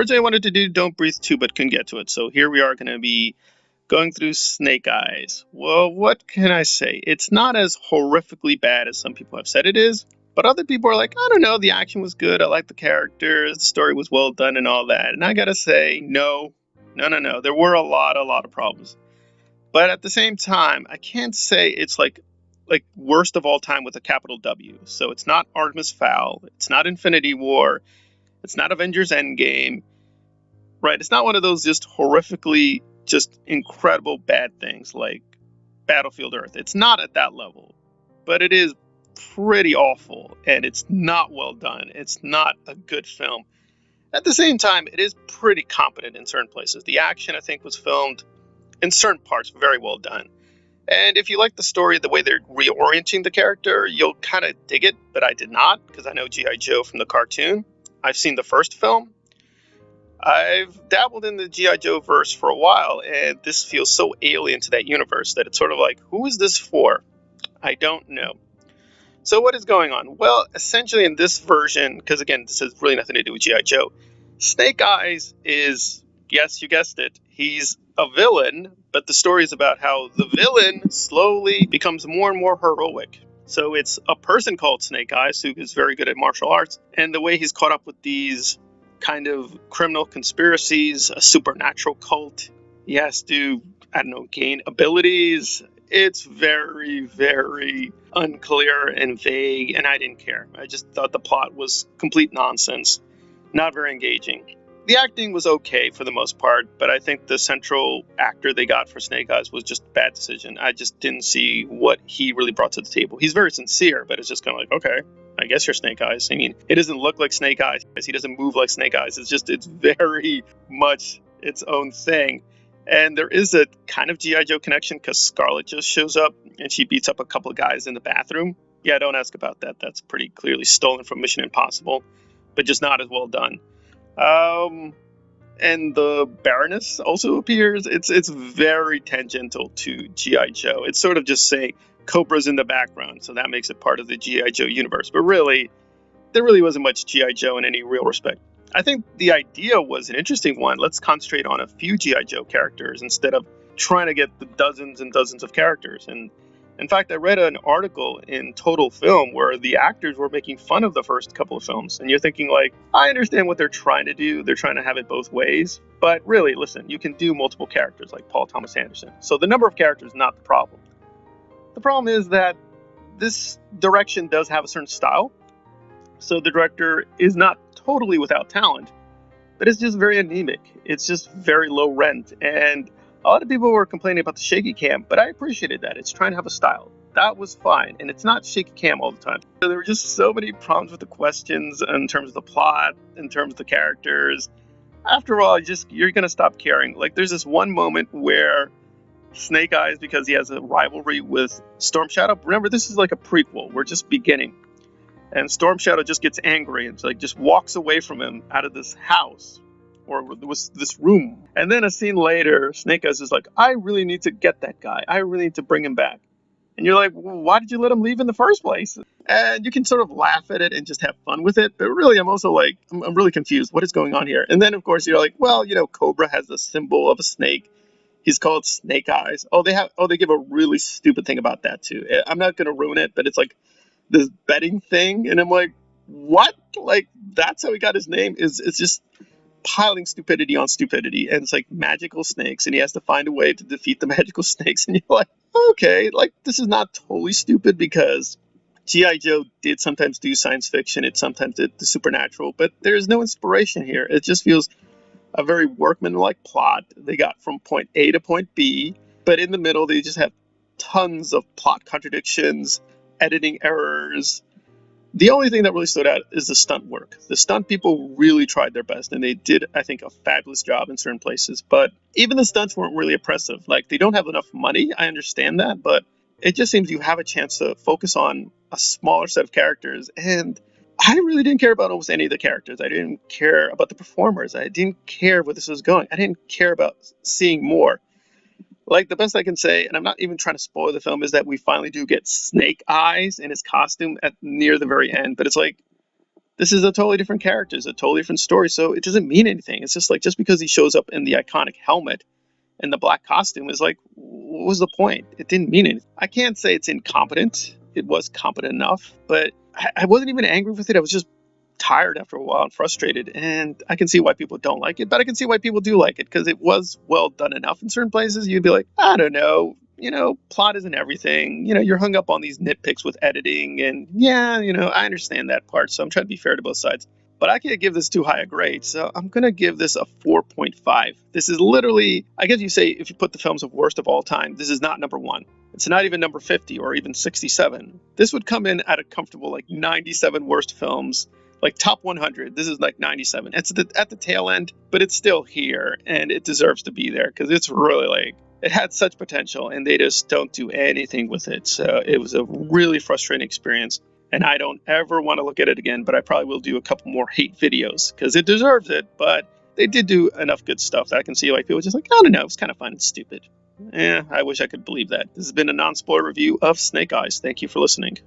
Originally, I wanted to do Don't Breathe 2, but couldn't get to it. So here we are going to be going through Snake Eyes. Well, what can I say? It's not as horrifically bad as some people have said it is. But other people are like, I don't know, the action was good. I like the characters. The story was well done and all that. And I got to say, no. There were a lot of problems. But at the same time, I can't say it's like worst of all time with a capital W. So it's not Artemis Fowl. It's not Infinity War. It's not Avengers Endgame. Right? It's not one of those just horrifically, just incredible bad things like Battlefield Earth. It's not at that level. But it is pretty awful. And it's not well done. It's not a good film. At the same time, it is pretty competent in certain places. The action, I think, was filmed in certain parts very well done. And if you like the story, the way they're reorienting the character, you'll kind of dig it, but I did not, because I know G.I. Joe from the cartoon. I've seen the first film. I've dabbled in the G.I. Joe verse for a while, and this feels so alien to that universe that it's sort of like, who is this for? I don't know. So what is going on? Well, essentially in this version, because again, this has really nothing to do with G.I. Joe, Snake Eyes is, yes, you guessed it, he's a villain, but the story is about how the villain slowly becomes more and more heroic. So it's a person called Snake Eyes who is very good at martial arts, and the way he's caught up with these kind of criminal conspiracies, a supernatural cult, he has to, I don't know, gain abilities. It's very, very unclear and vague, and I didn't care. I just thought the plot was complete nonsense, not very engaging. The acting was okay for the most part, but I think the central actor they got for Snake Eyes was just a bad decision. I just didn't see what he really brought to the table. He's very sincere, but it's just kind of like, okay, I guess you're Snake Eyes. I mean, it doesn't look like Snake Eyes. He doesn't move like Snake Eyes. It's very much its own thing. And there is a kind of G.I. Joe connection because Scarlet just shows up and she beats up a couple of guys in the bathroom. Yeah, don't ask about that. That's pretty clearly stolen from Mission Impossible, but just not as well done. And the Baroness also appears. It's very tangential to G.I. Joe. It's sort of just saying Cobra's in the background, so that makes it part of the G.I. Joe universe. But really, there really wasn't much G.I. Joe in any real respect. I think the idea was an interesting one. Let's concentrate on a few G.I. Joe characters instead of trying to get the dozens and dozens of characters. And in fact, I read an article in Total Film where the actors were making fun of the first couple of films. And you're thinking like, I understand what they're trying to do. They're trying to have it both ways. But really, listen, you can do multiple characters like Paul Thomas Anderson. So the number of characters is not the problem. The problem is that this direction does have a certain style. So the director is not totally without talent, but it's just very anemic. It's just very low rent. And a lot of people were complaining about the shaky cam, but I appreciated that. It's trying to have a style. That was fine. And it's not shaky cam all the time. So there were just so many problems with the questions in terms of the plot, in terms of the characters. After all, you're going to stop caring. Like there's this one moment where Snake Eyes, because he has a rivalry with Storm Shadow. Remember, this is like a prequel. We're just beginning. And Storm Shadow just gets angry and just walks away from him out of this house or this room. And then a scene later, Snake Eyes is like, I really need to get that guy. I really need to bring him back. And you're like, well, why did you let him leave in the first place? And you can sort of laugh at it and just have fun with it. But really, I'm also like, I'm really confused. What is going on here? And then, of course, you're like, well, Cobra has the symbol of a snake. He's called Snake Eyes. They give a really stupid thing about that too. I'm not going to ruin it, but it's like this betting thing. And I'm like, what? Like, that's how he got his name? It's just piling stupidity on stupidity. And it's like magical snakes. And he has to find a way to defeat the magical snakes. And you're like, okay, like this is not totally stupid because G.I. Joe did sometimes do science fiction. It sometimes did the supernatural. But there's no inspiration here. It just feels a very workmanlike plot. They got from point A to point B, but in the middle they just have tons of plot contradictions, editing errors. The only thing that really stood out is the stunt work. The stunt people really tried their best, and they did, I think, a fabulous job in certain places. But even the stunts weren't really impressive. Like, they don't have enough money, I understand that, but it just seems you have a chance to focus on a smaller set of characters, and I really didn't care about almost any of the characters. I didn't care about the performers. I didn't care where this was going. I didn't care about seeing more. Like, the best I can say, and I'm not even trying to spoil the film, is that we finally do get Snake Eyes in his costume near the very end. But it's like, This is a totally different character. It's a totally different story. So it doesn't mean anything. It's just like, just because he shows up in the iconic helmet and the black costume is like, what was the point? It didn't mean anything. I can't say it's incompetent. It was competent enough, but I wasn't even angry with it. I was just tired after a while and frustrated. And I can see why people don't like it, but I can see why people do like it, because it was well done enough in certain places. You'd be like, I don't know, plot isn't everything. You're hung up on these nitpicks with editing, and yeah, I understand that part. So I'm trying to be fair to both sides. But I can't give this too high a grade, so I'm going to give this a 4.5. This is literally, I guess you say, if you put the films of worst of all time, this is not number one. It's not even number 50 or even 67. This would come in at a comfortable, like, 97 worst films, like top 100. This is like 97. It's at the tail end, but it's still here, and it deserves to be there, because it's really, like, it had such potential, and they just don't do anything with it. So it was a really frustrating experience. And I don't ever want to look at it again, but I probably will do a couple more hate videos because it deserves it. But they did do enough good stuff that I can see, like, people just like, I don't know, it's kind of fun and stupid. I wish I could believe that. This has been a non-spoiler review of Snake Eyes. Thank you for listening.